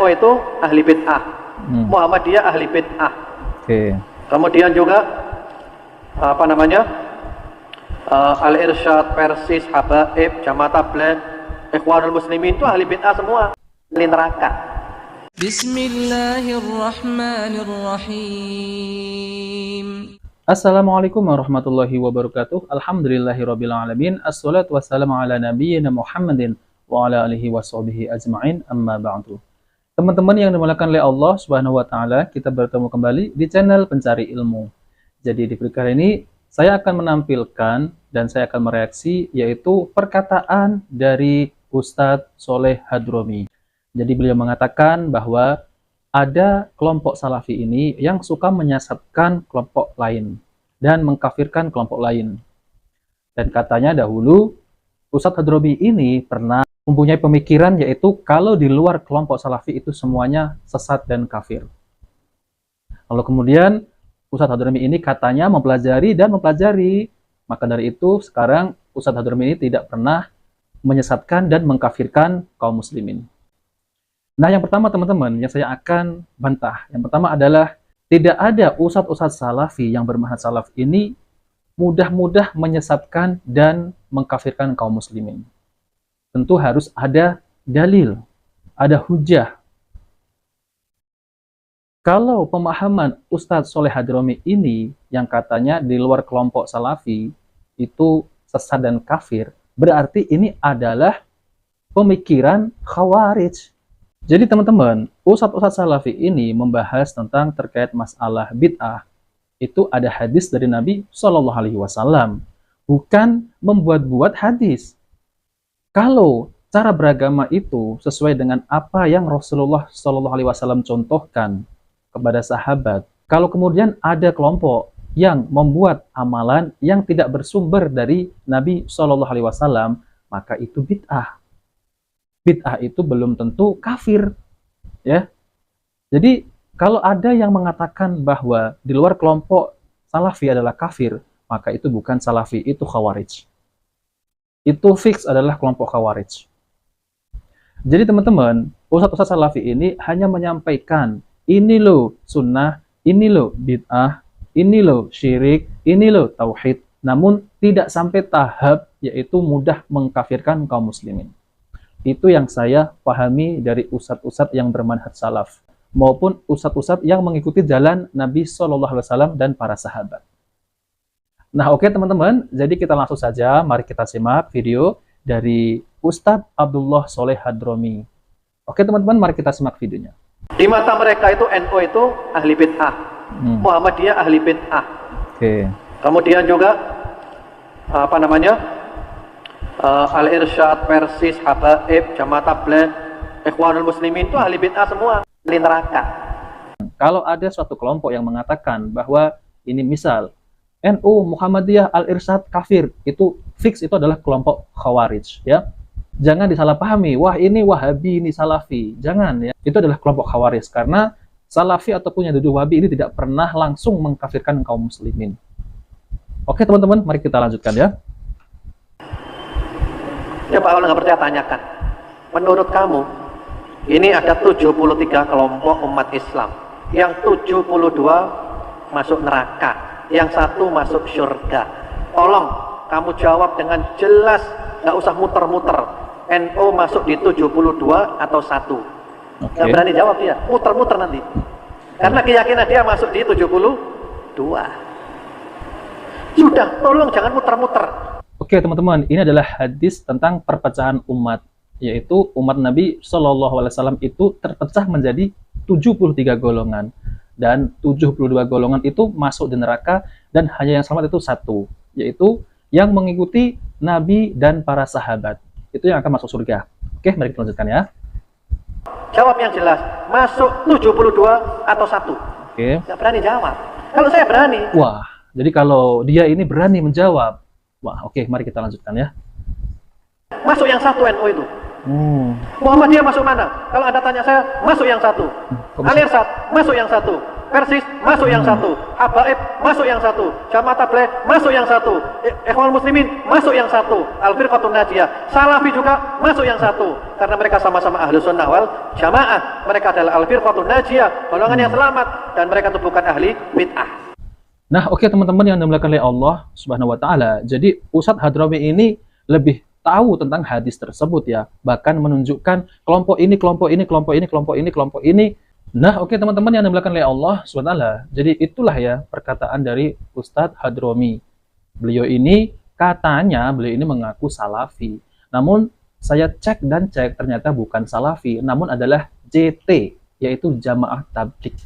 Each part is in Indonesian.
NU itu ahli bid'ah, Muhammadiyah ahli bid'ah. Kemudian juga Al-Irsyad, Persis, Habaib, Jamaah Tabligh, Ikhwanul Muslimin itu ahli bid'ah semua, ahli neraka. Bismillahirrahmanirrahim. Assalamualaikum warahmatullahi wabarakatuh. Alhamdulillahirabbil alamin. Assalatu wassalamu ala nabiyyina Muhammadin wa ala alihi washabihi ajma'in. Amma ba'du. Teman-teman yang dimuliakan oleh Allah Subhanahu wa taala, kita bertemu kembali di channel Pencari Ilmu. Jadi di video kali ini saya akan menampilkan dan saya akan mereaksi yaitu perkataan dari Ustadz Sholeh Hadromi. Jadi beliau mengatakan bahwa ada kelompok salafi ini yang suka menyesatkan kelompok lain dan mengkafirkan kelompok lain. Dan katanya dahulu Ustadz Hadromi ini pernah mempunyai pemikiran yaitu kalau di luar kelompok salafi itu semuanya sesat dan kafir. Lalu kemudian Ustadz Hadromi ini katanya mempelajari, maka dari itu sekarang Ustadz Hadromi ini tidak pernah menyesatkan dan mengkafirkan kaum muslimin. Nah, yang pertama teman-teman yang saya akan bantah, yang pertama adalah tidak ada ustadz-ustadz salafi yang bermanhaj salaf ini mudah-mudah menyesatkan dan mengkafirkan kaum muslimin. Tentu harus ada dalil, ada hujah. Kalau pemahaman Ustadz Sholeh Hadromi ini yang katanya di luar kelompok salafi itu sesat dan kafir, berarti ini adalah pemikiran khawarij. Jadi teman-teman, ustadz-ustadz salafi ini membahas tentang terkait masalah bid'ah. Itu ada hadis dari Nabi SAW, bukan membuat-buat hadis. Kalau cara beragama itu sesuai dengan apa yang Rasulullah SAW contohkan kepada sahabat, kalau kemudian ada kelompok yang membuat amalan yang tidak bersumber dari Nabi SAW, maka itu bid'ah. Bid'ah itu belum tentu kafir, ya. Jadi kalau ada yang mengatakan bahwa di luar kelompok salafi adalah kafir, maka itu bukan salafi, itu khawarij. Itu fix adalah kelompok khawarij. Jadi teman-teman, ustadz-ustadz salafi ini hanya menyampaikan ini loh sunnah, ini loh bid'ah, ini loh syirik, ini loh tauhid, namun tidak sampai tahap yaitu mudah mengkafirkan kaum muslimin. Itu yang saya pahami dari ustadz-ustadz yang bermanhaj salaf maupun ustadz-ustadz yang mengikuti jalan Nabi SAW dan para sahabat. Nah, oke teman-teman, jadi kita langsung saja, mari kita simak video dari Ustadz Abdullah Sholeh Hadromi. Oke teman-teman, mari kita simak videonya. Di mata mereka itu NU itu ahli bid'ah, Muhammadiyah ahli bid'ah. Kemudian juga Al-Irsyad, Persis, Habaib, Jamaah Tabligh, Ikhwanul Muslimin itu ahli bid'ah semua, ahli neraka. Kalau ada suatu kelompok yang mengatakan bahwa ini misal NU, Muhammadiyah, Al-Irsyad kafir, itu fix itu adalah kelompok khawarij, ya. Jangan disalahpahami, wah ini Wahabi, ini Salafi. Jangan, ya. Itu adalah kelompok khawarij karena Salafi ataupun yang duduk Wahabi ini tidak pernah langsung mengkafirkan kaum muslimin. Oke teman-teman, mari kita lanjutkan ya. Ya Pak, kalau nggak percaya tanyakan. Menurut kamu, ini ada 73 kelompok umat Islam. Yang 72 masuk neraka, yang satu masuk surga. Tolong kamu jawab dengan jelas, nggak usah muter-muter. NU masuk di 72 atau 1. Nggak berani jawab dia, muter-muter nanti. Karena keyakinan dia masuk di 72. Sudah, tolong jangan muter-muter. Oke teman-teman, ini adalah hadis tentang perpecahan umat, yaitu umat Nabi SAW itu terpecah menjadi 73 golongan, dan 72 golongan itu masuk di neraka, dan hanya yang selamat itu satu, yaitu yang mengikuti Nabi dan para sahabat, itu yang akan masuk surga. Oke, mari kita lanjutkan ya. Jawab yang jelas, masuk 72 atau 1. Oke. Nggak berani jawab. Kalau saya berani. Wah, jadi kalau dia ini berani menjawab, wah, oke, mari kita lanjutkan ya. Masuk yang 1 NU itu. Muhammadiyah masuk mana? Kalau Anda tanya saya, masuk yang 1. Al-Irsyad masuk yang 1. Persis masuk yang satu, Habaib masuk yang satu, Jamaah Tabligh masuk yang satu, Ikhwanul Muslimin masuk yang satu, Al-Firqatun Najiyah, Salafi juga masuk yang satu, karena mereka sama-sama Ahlus Sunnah wal Jamaah. Mereka adalah Al-Firqatun Najiyah, golongan yang selamat, dan mereka itu bukan ahli bid'ah. Nah, oke teman-teman yang dimuliakan oleh Allah Subhanahu wa taala. Jadi Ustadz Hadrami ini lebih tahu tentang hadis tersebut ya, bahkan menunjukkan kelompok ini, kelompok ini, kelompok ini, kelompok ini, kelompok ini. Nah, oke teman-teman yang dimuliakan oleh Allah SWT. Jadi itulah ya perkataan dari Ustadz Hadrami. Beliau ini mengaku salafi. Namun saya cek dan cek ternyata bukan salafi, namun adalah JT, yaitu Jamaah Tabligh.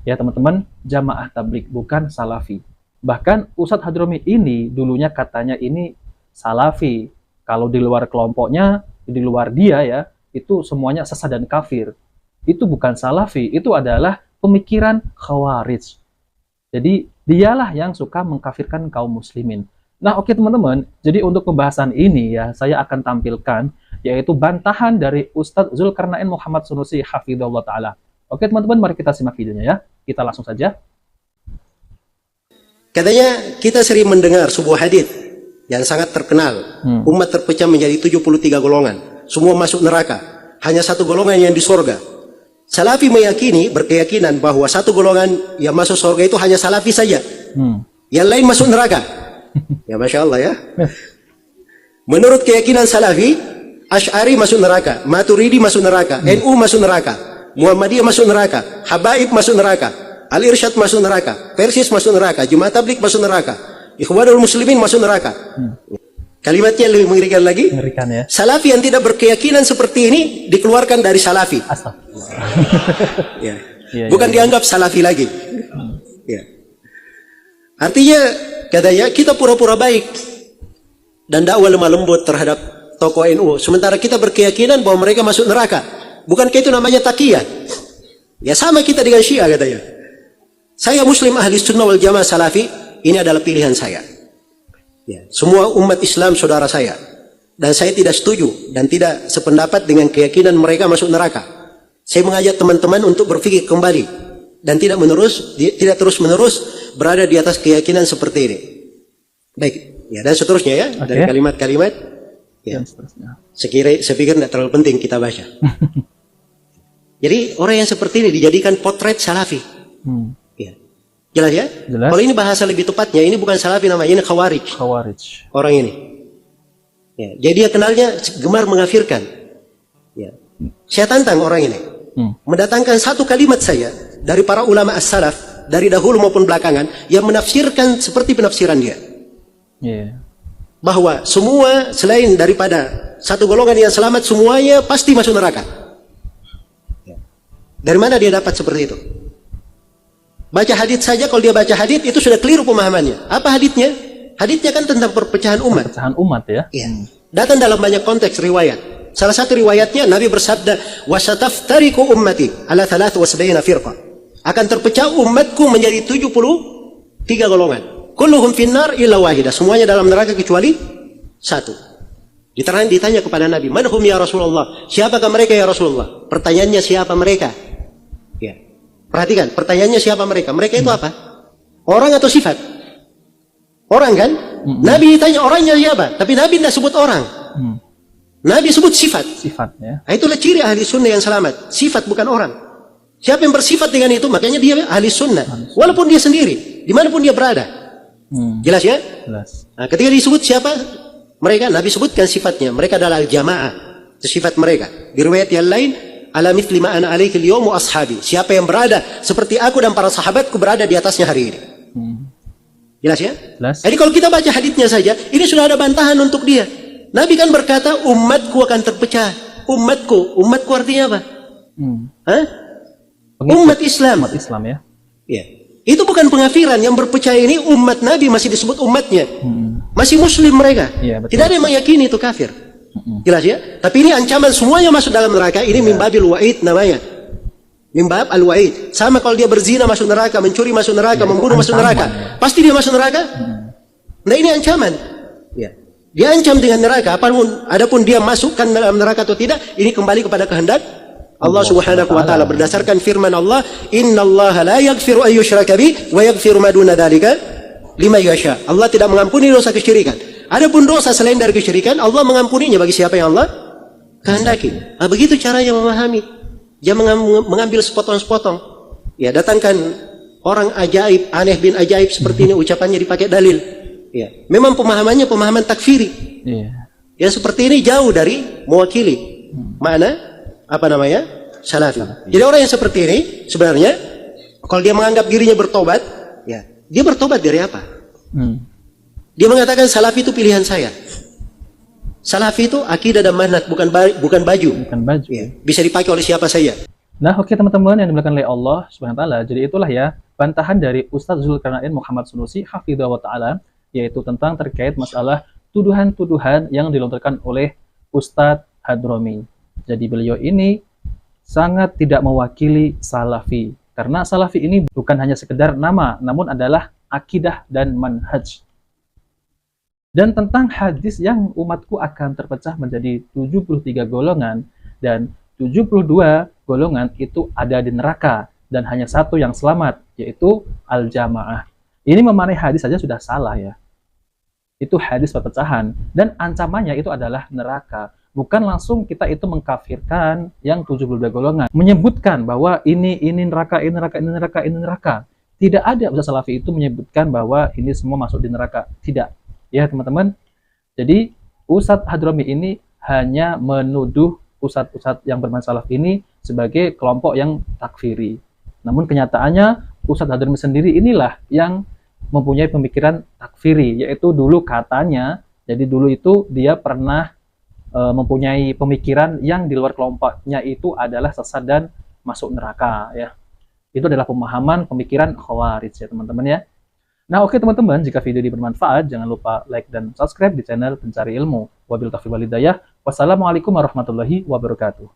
Ya teman-teman, Jamaah Tabligh bukan salafi. Bahkan Ustadz Hadrami ini dulunya katanya ini salafi. Kalau di luar kelompoknya, di luar dia ya, itu semuanya sesat dan kafir. Itu bukan salafi, itu adalah pemikiran khawarij. Jadi dialah yang suka mengkafirkan kaum muslimin. Nah oke teman-teman, jadi untuk pembahasan ini ya, saya akan tampilkan yaitu bantahan dari Ustadz Zulkarnain Muhammad Sunusi hafidhahullah ta'ala. Oke teman-teman, mari kita simak videonya ya. Kita langsung saja. Katanya kita sering mendengar sebuah hadis yang sangat terkenal. Umat terpecah menjadi 73 golongan. Semua masuk neraka. Hanya satu golongan yang di surga. Salafi berkeyakinan bahwa satu golongan yang masuk surga itu hanya salafi saja. Yang lain masuk neraka. Ya Masya Allah ya. Menurut keyakinan salafi, Asy'ari masuk neraka, Maturidi masuk neraka, NU masuk neraka, Muhammadiyah masuk neraka, Habaib masuk neraka, Al-Irsyad masuk neraka, Persis masuk neraka, Jamaah Tabligh masuk neraka, Ikhwanul Muslimin masuk neraka. Kalimatnya lebih mengerikan lagi. Mengerikan ya. Salafi yang tidak berkeyakinan seperti ini dikeluarkan dari salafi. Ya. Bukan dianggap salafi lagi. Ya. Artinya katanya kita pura-pura baik dan dakwah lemah lembut terhadap tokoh NU, sementara kita berkeyakinan bahwa mereka masuk neraka. Bukankah itu namanya taqiyah? Ya sama kita dengan Syiah katanya. Saya Muslim ahli sunnah wal jamaah salafi, ini adalah pilihan saya. Ya, semua umat Islam saudara saya, dan saya tidak setuju dan tidak sependapat dengan keyakinan mereka masuk neraka. Saya mengajak teman-teman untuk berpikir kembali dan tidak terus-menerus berada di atas keyakinan seperti ini. Baik, ya dan seterusnya ya, dari kalimat-kalimat. Ya, saya pikir tidak terlalu penting kita baca. Jadi orang yang seperti ini dijadikan potret salafi. Ya. Jelas ya? Jelas. Kalau ini bahasa lebih tepatnya, ini bukan salafi namanya, ini khawarij. Khawarij. Orang ini. Ya. Jadi dia kenalnya gemar mengkafirkan. Ya. Saya tantang orang ini. Mendatangkan satu kalimat saya dari para ulama as-salaf, dari dahulu maupun belakangan, yang menafsirkan seperti penafsiran dia. Bahwa semua selain daripada satu golongan yang selamat, semuanya pasti masuk neraka. Ya. Dari mana dia dapat seperti itu? Baca hadits saja, kalau dia baca hadits itu sudah keliru pemahamannya. Apa haditsnya? Haditsnya kan tentang perpecahan umat. Perpecahan umat ya. Ya. Datang dalam banyak konteks riwayat. Salah satu riwayatnya Nabi bersabda, "Wasataftariqu ummati ala 73 firqah." Akan terpecah umatku menjadi 73 golongan. Kulluhum finnar illa wahidah. Semuanya dalam neraka kecuali satu. Ditanya kepada Nabi, "Man hum ya Rasulullah?" Siapakah mereka ya Rasulullah? Pertanyaannya siapa mereka? Ya. Perhatikan, pertanyaannya siapa mereka? Mereka itu apa? Orang atau sifat? Orang kan? Nabi tanya orangnya siapa? Tapi Nabi tidak sebut orang. Nabi sebut sifat. Sifat ya. Nah, itulah ciri ahli sunnah yang selamat. Sifat bukan orang. Siapa yang bersifat dengan itu, makanya dia ahli sunnah. Walaupun dia sendiri, dimanapun dia berada. Jelas ya? Jelas. Nah, ketika disebut siapa mereka, Nabi sebutkan sifatnya. Mereka adalah jamaah. Itu sifat mereka. Di riwayat yang lain, ala mithli ma ana alaikil yawmu ashabi. Siapa yang berada seperti aku dan para sahabatku berada di atasnya hari ini. Jelas ya? Jelas. Jadi kalau kita baca haditsnya saja, ini sudah ada bantahan untuk dia. Nabi kan berkata, umatku akan terpecah. Umatku artinya apa? Hah? Umat Islam. Umat Islam ya. Ya. Itu bukan pengafiran. Yang berpecah ini umat Nabi masih disebut umatnya. Masih muslim mereka. Ya, tidak ada yang meyakini itu kafir. Jelas ya? Tapi ini ancaman semuanya masuk dalam neraka. Ini mimbabil wa'id namanya. Mimbab al-wa'id. Sama kalau dia berzina masuk neraka, mencuri masuk neraka, membunuh masuk neraka. Pasti dia masuk neraka? Nah ini ancaman. Ya. Dia ancam dengan neraka. Adapun dia masukkan dalam neraka atau tidak, ini kembali kepada kehendak Allah Subhanahu wa taala berdasarkan firman Allah, "Innallaha la yaghfiru an yushraka bih wa yaghfiru ma duna dzalika liman yasha." Allah tidak mengampuni dosa kesyirikan. Adapun dosa selain dari kesyirikan, Allah mengampuninya bagi siapa yang Allah kehendaki. Nah, begitu caranya memahami. Jangan mengambil sepotong-sepotong. Ya, datangkan orang ajaib, aneh bin ajaib seperti ini, ucapannya dipakai dalil. Ya, memang pemahamannya pemahaman takfiri. Yang seperti ini jauh dari mewakili mana salafi. Jadi orang yang seperti ini sebenarnya kalau dia menganggap dirinya bertobat, ya, dia bertobat dari apa? Dia mengatakan salafi itu pilihan saya. Salafi itu akidah dan manhaj, bukan baju. Ya, bisa dipakai oleh siapa saja. Nah, oke teman-teman yang dimuliakan oleh Allah Subhanahu wa taala. Jadi itulah ya bantahan dari Ustadz Zulkarnain Muhammad Sunusi hafidhahu wa taala, yaitu tentang terkait masalah tuduhan-tuduhan yang dilontarkan oleh Ustadz Hadromi. Jadi beliau ini sangat tidak mewakili salafi, karena salafi ini bukan hanya sekedar nama, namun adalah akidah dan manhaj. Dan tentang hadis yang umatku akan terpecah menjadi 73 golongan dan 72 golongan itu ada di neraka dan hanya satu yang selamat, yaitu al-jamaah. Ini memaknai hadis saja sudah salah ya. Itu hadis perpecahan dan ancamannya itu adalah neraka. Bukan langsung kita itu mengkafirkan yang 72 golongan, menyebutkan bahwa ini neraka, ini neraka, ini neraka, ini neraka. Tidak ada Ustaz Salafi itu menyebutkan bahwa ini semua masuk di neraka. Tidak. Ya teman-teman. Jadi Ustadz Hadromi ini hanya menuduh ustadz-ustadz yang bermasalah ini sebagai kelompok yang takfiri. Namun kenyataannya Ustadz Hadromi sendiri inilah yang mempunyai pemikiran takfiri, yaitu dulu katanya, jadi dulu itu dia pernah mempunyai pemikiran yang di luar kelompoknya itu adalah sesat dan masuk neraka ya. Itu adalah pemahaman pemikiran Khawarij ya teman-teman ya. Nah oke teman-teman, jika video ini bermanfaat jangan lupa like dan subscribe di channel Pencari Ilmu. Wabillahi taufiq wal hidayah. Wassalamualaikum warahmatullahi wabarakatuh.